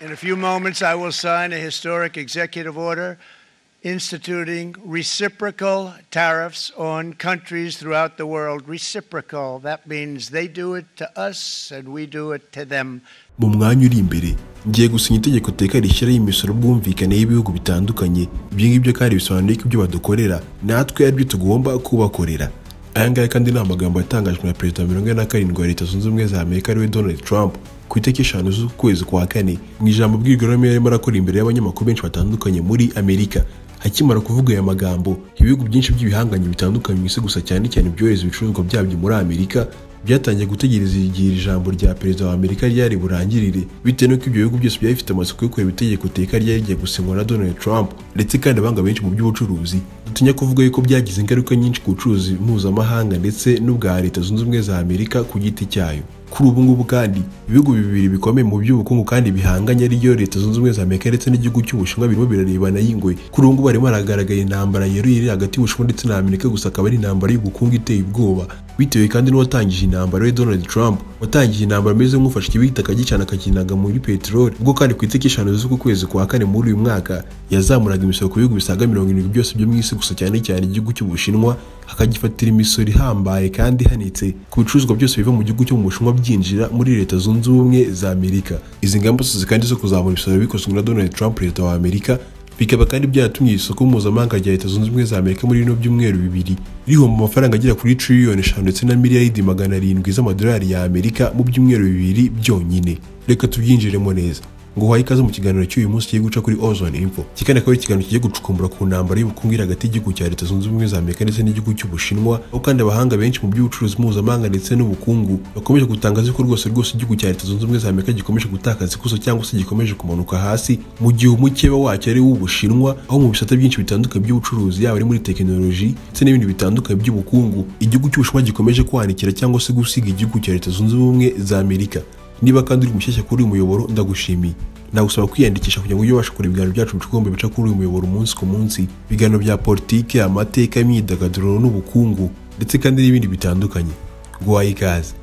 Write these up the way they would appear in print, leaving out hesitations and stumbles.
In a few moments, I will sign a historic executive order instituting reciprocal tariffs on countries throughout the world. Reciprocal, that means they do it to us and we do it to them. Mu mwanya uri imbere ngiye gusinya itegeko teka rishyiraho imisoro bwumvikane y'ibihugu bitandukanye. Ibyo ngibyo kandi bisobanuye ko ibyo badukorera natwe ari byo tugomba kubakorera. Aya ngaya kandi ni amagambo yatangajwe na Perezida wa 47 wa Leta Zunze Ubumwe za Amerika ariwe Donald Trump ku itariki 5 z'ukwezi kwa kane mu ijambo bw'irwamo yarimo arakora imbere y'abanyamakuru benshi batandukanye muri Amerika. Hakimara kuvuga aya magambo, ibihugu byinshi by'ibihanganye bitandukanye mu isi gusa cyane cyane byohereza ibicuruzwa byabyo muri Amerika byatangiye gutegereza igihe ijambo rya Perezida wa Amerika ryari burangirire, bitewe n'uko ibyo bihugu byose byafite amatsiko yo kureba itegeko teka ryari rigiye gusinywa na Donald Trump, ndetse kandi abanga benshi mu by'ubucuruzi dutinya kuvuga yuko byagize ingaruka nyinshi ku bucuruzi mpuzamahanga ndetse n'ubwa Leta Zunze Ubumwe za Amerika ku giti cyayo. Kuri ubu ngubu kandi ibihugu bibiri bikomeye mu by'ubukungu kandi bihanganye ariyo Leta Zunze Ubumwe za Amerika ndetse n'igihugu cy'Ubushinwa birimo birarebana y'ingwe. Kuri ubu ngubu harimo haragaragara intambara yeruye hagati y'Ubushinwa ndetse na Amerika, gusa akaba ari intambara y'ubukungu iteye ubwoba, bitewe kandi n'uwatangije intambara we Donald Trump watangije intambara ameze nk'ufashe ikibitaka gicana akakinaga muri peteroli. Ubwo kandi ku itariki 5 z'uku kwezi kwa kane muri uyu mwaka yazamuraga imisoro ku bihugu bisaga 70 byose byo mu isi, gusa cyane cyane igihugu cy'Ubushinwa akagifatira imisoro ihambaye kandi hanitse ku bicuruzwa byose biva mu gihugu cyo mu Bushinwa byinjira muri Leta Zunze Ubumwe za Amerika. Izi ngamba zose kandi zo kuzamura imisoro bikozwe na Donald Trump Perezida wa Amerika bikaba kandi byatumye isoko mpuzamahanga rya Leta Zunze Ubumwe za Amerika muri bino byumweru bibiri rihomba amafaranga agera kuri trillion 5 ndetse na miliyari 700 z'amadolari ya Amerika mu byumweru bibiri byonyine. Reka tubyinjiremo neza. Ngo haye ikaze mu kiganiro cy'uyu munsi kigiye guca kuri Ozone Info. Kikana akaba ikiganiro kigiye gucukumbura ku ntambara y'ubukungu iri hagati y'igihugu cya Leta Zunze Ubumwe za Amerika ndetse n'igihugu cy'Ubushinwa, aho kandi abahanga benshi mu by'ubucuruzi mpuzamahanga ndetse n'ubukungu bakomeje gutangaza ko rwose igihugu cya Leta Zunze Ubumwe za Amerika gikomeje gutakaza ikuzo cyangwa se gikomeje kumanuka hasi mu gihe umukeba wacyo ari w'Ubushinwa, aho mu bisata byinshi bitandukanye by'ubucuruzi yaba ari muri tekinoloji ndetse n'ibindi bitandukanye by'ubukungu igihugu cy'Ubushinwa gikomeje kwanikira cyangwa se gusiga igihugu cya Leta Zunze Ubumwe za Amerika. Niba kandi uri mushyashya kuri uyu muyoboro ndagushimiye. Nagusaba kwiyandikisha kugira ngo ujye ubasha kureba ibiganiro byacu bicukumbuye bica kuri uyu muyoboro umunsi ku munsi, ibiganiro bya politiki, amateka, imyidagaduro n'ubukungu ndetse kandi n'ibindi bitandukanye. Guhaye ikaze.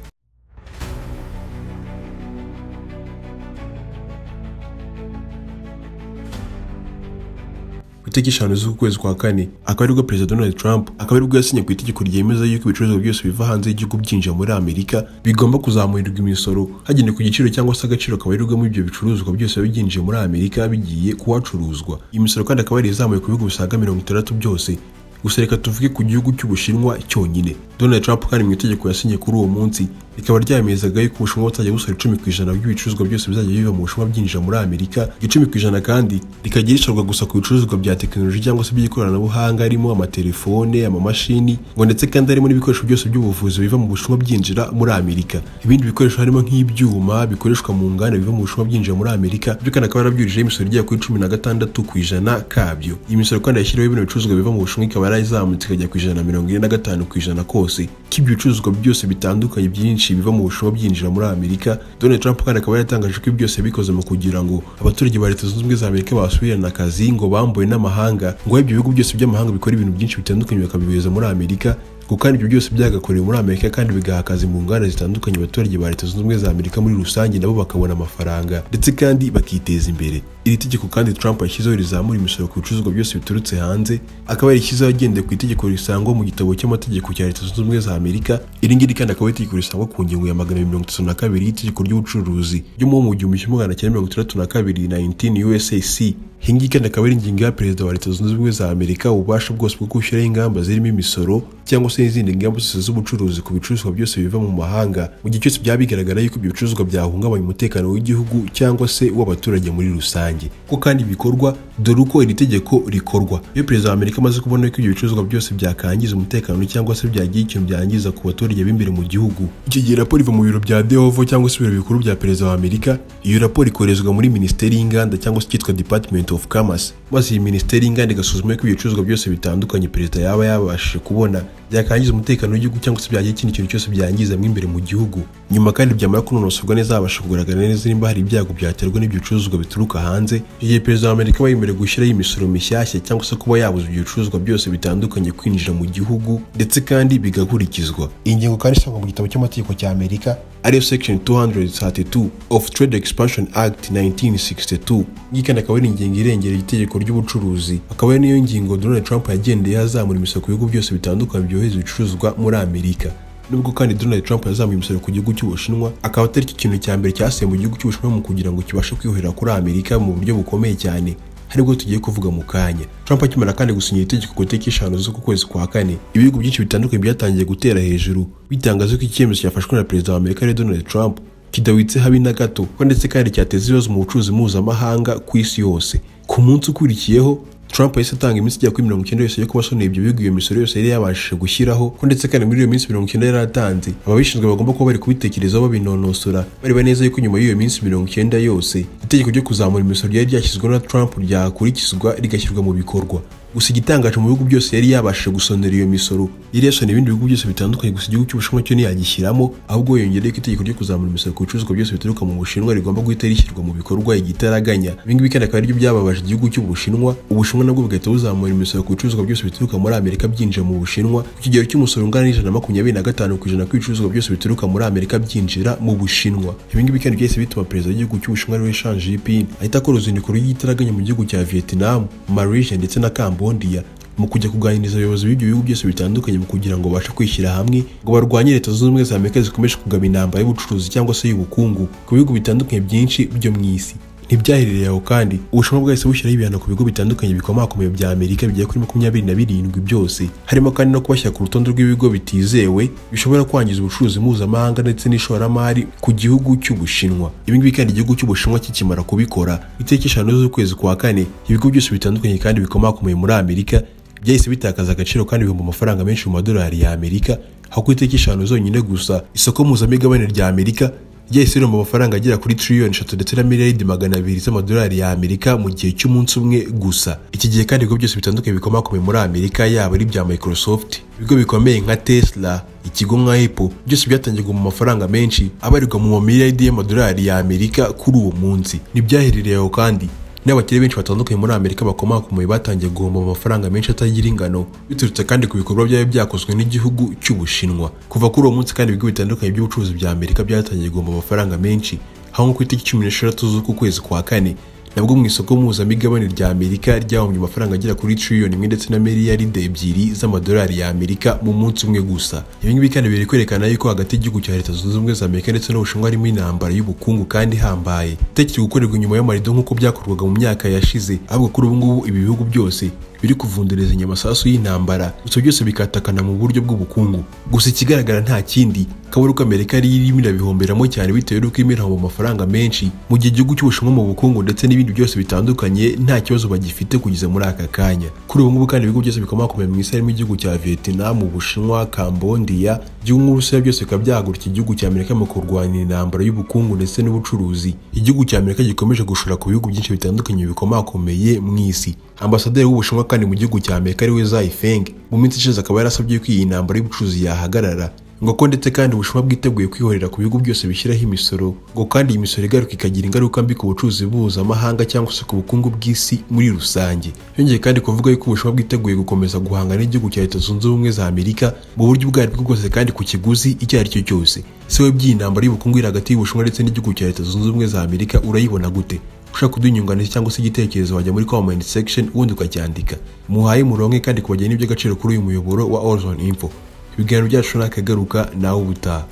Itariki 5 z'ukwezi kwa kane akaba aribwo Perezida Donald Trump akaba aribwo yasinye ku itegeko ryemeza yuko ibicuruzwa byose biva hanze y'igihugu byinjira muri Amerika bigomba kuzamurirwa imisoro hagendewe ku giciro cyangwa se agaciro kabarirwa mu ibyo bicuruzwa byose byinjiye muri Amerika bigiye kuhacuruzwa. Imisoro kandi akaba yarizamuye ku bihugu bisaga 60 byose. Gusa reka tuvuge ku gihugu cy'Ubushinwa cyonyine. Donald Trump kandi mu itegeko yasinye kuri uwo munsi rikaba ryamezaga yuko Ubushinwa butajya gusora 10% by'ibicuruzwa byose bizajya biva mu Bushinwa byinjira muri Amerika. 10% kandi rikagira ishorwa gusa ku bicuruzwa bya tekinoloji cyangwa se by'ikoranabuhanga harimo amatelefone, amamashini, ngo ndetse kandi harimo n'ibikoresho byose by'ubuvuzi biva mu Bushinwa byinjira muri Amerika. Ibindi bikoresho harimo nk'ibyuma bikoreshwa mu nganda biva mu Bushinwa byinjira muri Amerika, byo kandi akaba yarabyurije imisoro igera kuri 16% kabyo. Iyi misoro kandi yashyiriweho ibintu bicuruzwa biva mu Bushinwa ikaba yarazamutse ikajya ku 45% kose k'ibyo bicuruzwa byose bitandukanye byinshi biva mu Bushinwa byinjira muri Amerika. Donald Trump kandi akaba yatangaje ko byose bikoze mu kugira ngo abaturage ba Leta Zunze Ubumwe za Amerika basubirane akazi, ngo bambuye n'amahanga, ngo ibyo bihugu byose by'amahanga bikora ibintu byinshi bitandukanye bakabihuza muri Amerika, kandi ibyo byose byagakorewe muri Amerika kandi bigaha akazi mu nganda zitandukanye abaturage ba Leta Zunze Ubumwe za Amerika muri rusange, nabo bakabona amafaranga ndetse kandi bakiteza imbere. Iri tegeko kandi Trump yashyizeho rizamura imisoro ku bicuruzwa byose biturutse hanze, akaba yarishyizeho agendeye ku itegeko risangwa mu gitabo cy'amategeko cya Leta Zunze Ubumwe za Amerika. Iri ngiri kandi akaba itegeko risangwa ku ngingo ya 132 y'itegeko ry'ubucuruzi ryo mu 1962 19 USAC. Hingi kandi akaba ari ingingo ya Perezida wa Leta Zunze Ubumwe za Amerika ububasha bwose bwo gushyiraho ingamba zirimo imisoro cyangwa se izindi ngamba zose z'ubucuruzi ku bicuruzwa byose biva mu mahanga mu gihe cyose byaba bigaragara yuko ibyo bicuruzwa byahungabanya umutekano w'igihugu cyangwa se w'abaturage muri rusange. Ko kandi bikorwa dore uko iri tegeko rikorwa. Iyo Perezida wa Amerika amaze kubona ko ibyo bicuruzwa byose byakangiza umutekano cyangwa se byagiye ikintu byangiza ku baturage b'imbere mu gihugu, icyo gihe raporo iva mu biro bya DOVO cyangwa se ibiro bikuru bya Perezida wa Amerika. Iyo raporo ikorezwa muri Minisiteri y'Inganda cyangwa se cyitwa Department of Commerce, maze iyi Minisiteri y'Inganda igasuzuma ko ibicuruzwa byose bitandukanye Perezida yaba yabashije kubona byakangiza umutekano w'igihugu cyangwa se byagiye ikindi kintu cyose byangiza imbere mu gihugu. Nyuma kandi byamara kunonosorwa neza abasha kugaragara neza nimba hari ibyago byaterwa n'ibyo bicuruzwa bituruka hanze, igihe Perezida wa Amerika yemerewe gushyiraho imisoro mishyashya cyangwa se kuba yabuza ibyo bicuruzwa byose bitandukanye kwinjira mu gihugu ndetse kandi bigakurikizwa. Iyi ngingo kandi isangwa mu gitabo cy'amategeko cya Amerika ariyo section 232 of Trade Expansion Act 1962. Ngikana akaba ari ingingo irengera itegeko ry'ubucuruzi, akaba ari niyo ngingo Donald Trump yagendeye azamura imisoro ku bihugu byose bitandukanye byohereza ibicuruzwa muri Amerika. Nubwo kandi Donald Trump yazamuye imisoro ku gihugu cy'Ubushinwa, akaba atari cyo kintu cya mbere cyasembuye mu gihugu cy'Ubushinwa mu kugira ngo kibashe kwihorera kuri Amerika mu buryo bukomeye cyane, haribwo tugiye kuvuga mu kanya. Trump akimara kandi gusinya itegeko ku itariki 5 z'uku kwezi kwa kane, ibihugu byinshi bitandukanye byatangiye gutera hejuru bitangaza ko icyemezo cyafashwe na perezida wa Amerika Donald Trump kidawitse habi na gato, ko ndetse kandi cyateza ibibazo mu bucuruzi mpuzamahanga ku isi yose. Ku munsi ukurikiyeho Trump yahise atanga iminsi igera kuri 90 yose yo kubasonera ibyo bihugu iyo misoro yose yari yabashije gushyiraho, ko ndetse kandi muri iyo minsi 90 yari atanze ababishinzwe bagomba kuba bari kubitekerezaho babinonosora bareba neza yuko nyuma y'iyo minsi 90 yose itegeko ryo kuzamura imisoro ryari ryashyizweho na Trump ryakurikizwa rigashyirwa mu bikorwa. Gusa igitangaje mu bihugu byose yari yabashije gusonera iyo misoro yari yasonera ibindi bihugu byose bitandukanye, gusa igihugu cy'Ubushinwa cyo ntiyagishyiramo, ahubwo yongereye ko itegeko ryo kuzamura imisoro ku bicuruzwa byose bituruka mu Bushinwa rigomba guhita rishyirwa mu bikorwa igitaraganya. Ibi ngibi kandi akaba aribyo byababaje igihugu cy'Ubushinwa. Ubushinwa nabwo bugahita buzamura imisoro ku bicuruzwa byose bituruka muri Amerika byinjira mu Bushinwa ku kigero cy'umusoro ungana n'25% ku bicuruzwa byose bituruka muri Amerika byinjira mu Bushinwa. Ibi ngibi kandi byahise bituma perezida w'igihugu cy'Ubushinwa ariwe Xi Jinping ahita akora uruzinduko rw'igitaraganya mu gihugu cya Vietnam, Malaysia ndetse na Cambodia mu kujya kuganiriza abayobozi b'ibyo bihugu byose bitandukanye mu kugira ngo bashe kwishyira hamwe ngo barwanye Leta Zunze Ubumwe za Amerika zikomeje kugaba intambara y'ubucuruzi cyangwa se y'ubukungu ku bihugu bitandukanye byinshi byo mu isi. Ntibyaherereye aho kandi, Ubushinwa bwahise bushyiraho ibihano ku bigo bitandukanye bikomakomeye bya Amerika bigiye kuri 27 byose, harimo kandi no kubashyira ku rutonde rw'ibigo bitizewe bishobora kwangiza ubucuruzi mpuzamahanga ndetse n'ishoramari ku gihugu cy'Ubushinwa. Ibi ngibi kandi igihugu cy'Ubushinwa kikimara kubikora itariki 5 z'ukwezi kwa kane, ibigo byose bitandukanye kandi bikomakomeye muri Amerika byahise bitakaza agaciro kandi bihomba amafaranga menshi mu madolari ya Amerika, aho ku itariki 5 zonyine gusa isoko mpuzamigabane rya Amerika ryahise riromba amafaranga agera kuri trillion 3 ndetse na miliyari 200 z'amadolari ya Amerika mu gihe cy'umunsi umwe gusa. Iki gihe kandi ibigo byose bitandukanye bikomakomeye muri Amerika, yaba ari bya Microsoft, ibigo bikomeye nka Tesla, ikigo nka Apple, byose byatangiye mu mafaranga menshi abarirwa mu miliyari y'amadolari ya Amerika kuri uwo munsi. Ntibyaherereye aho kandi, n'abakire benshi batandukanye muri Amerika bakomakomeye batangiye guhomba amafaranga menshi atagira ingano biturutse kandi ku bikorwa byari byakozwe n'igihugu cy'Ubushinwa. Kuva kuri uwo munsi kandi ibigo bitandukanye by'ubucuruzi bya Amerika byatangiye guhomba amafaranga menshi, aho nko ku itariki 16 z'uku kwezi kwa kane nabwo mu isoko mpuzamigabane rya Amerika ryahombye amafaranga agera kuri trillion 1 ndetse na miliyari 2 z'amadolari ya Amerika mu munsi umwe gusa. Ibi ngibi kandi biri kwerekana yuko hagati y'igihugu cya Leta Zunze Ubumwe za Amerika ndetse n'Ubushinwa harimo intambara y'ubukungu kandi hambaye itakiri gukorerwa inyuma y'amarido nk'uko byakorwaga mu myaka yashize, ahubwo kuri ubu ngubu ibi bihugu byose biri kuvundereza inyamasasu y'intambara, gusa byose bikatakana mu buryo bw'ubukungu. Gusa ikigaragara nta kindi kabura uko Amerika ari irimo irabihomberamo cyane bitewe n'uko imira mu mafaranga menshi, mu gihe igihugu cy'Ubushinwa mu bukungu ndetse n'ibindi byose bitandukanye nta kibazo bagifite kugeza muri aka kanya. Kuri ubu ngubu kandi ibihugu byose bikomakomeye mu isi harimo igihugu cya Vietnam, Ubushinwa, Cambodia, igihugu nk'Uburusiya byose bikaba byahagurukiye igihugu cya Amerika mu kurwanya intambara y'ubukungu ndetse n'ubucuruzi. Igihugu cya Amerika gikomeje gushora ku bihugu byinshi bitandukanye bikomakomeye mu isi. Ambasaderi w'Ubushinwa kandi mu gihugu cya Amerika ariwe Zhai Feng mu minsi ishize akaba yarasabye ko iyi ntambara y'ubucuruzi yahagarara, ngo ko ndetse kandi Ubushinwa bwiteguye kwihorera ku bihugu byose bishyiraho imisoro, ngo kandi iyi misoro igaruka ikagira ingaruka mbi ku bucuruzi mpuzamahanga cyangwa se ku bukungu bw'isi muri rusange. Yongeye kandi kuvuga yuko Ubushinwa bwiteguye gukomeza guhangana n'igihugu cya Leta Zunze Ubumwe za Amerika mu buryo ubwo aribwo bwose kandi ku kiguzi icyo ari cyo cyose. Se we by'intambara y'ubukungu iri hagati y'Ubushinwa ndetse n'igihugu cya Leta Zunze Ubumwe za Amerika urayibona gute? Ushaka kudunyunganiza cyangwa se igitekerezo wajya muri comment section ubundi ukacyandika. Muhaye muronke kandi kubajya n'iby'agaciro kuri uyu muyoboro wa Allzone Info. Ibiganiro byacu nakagaruka nawe ubutaha.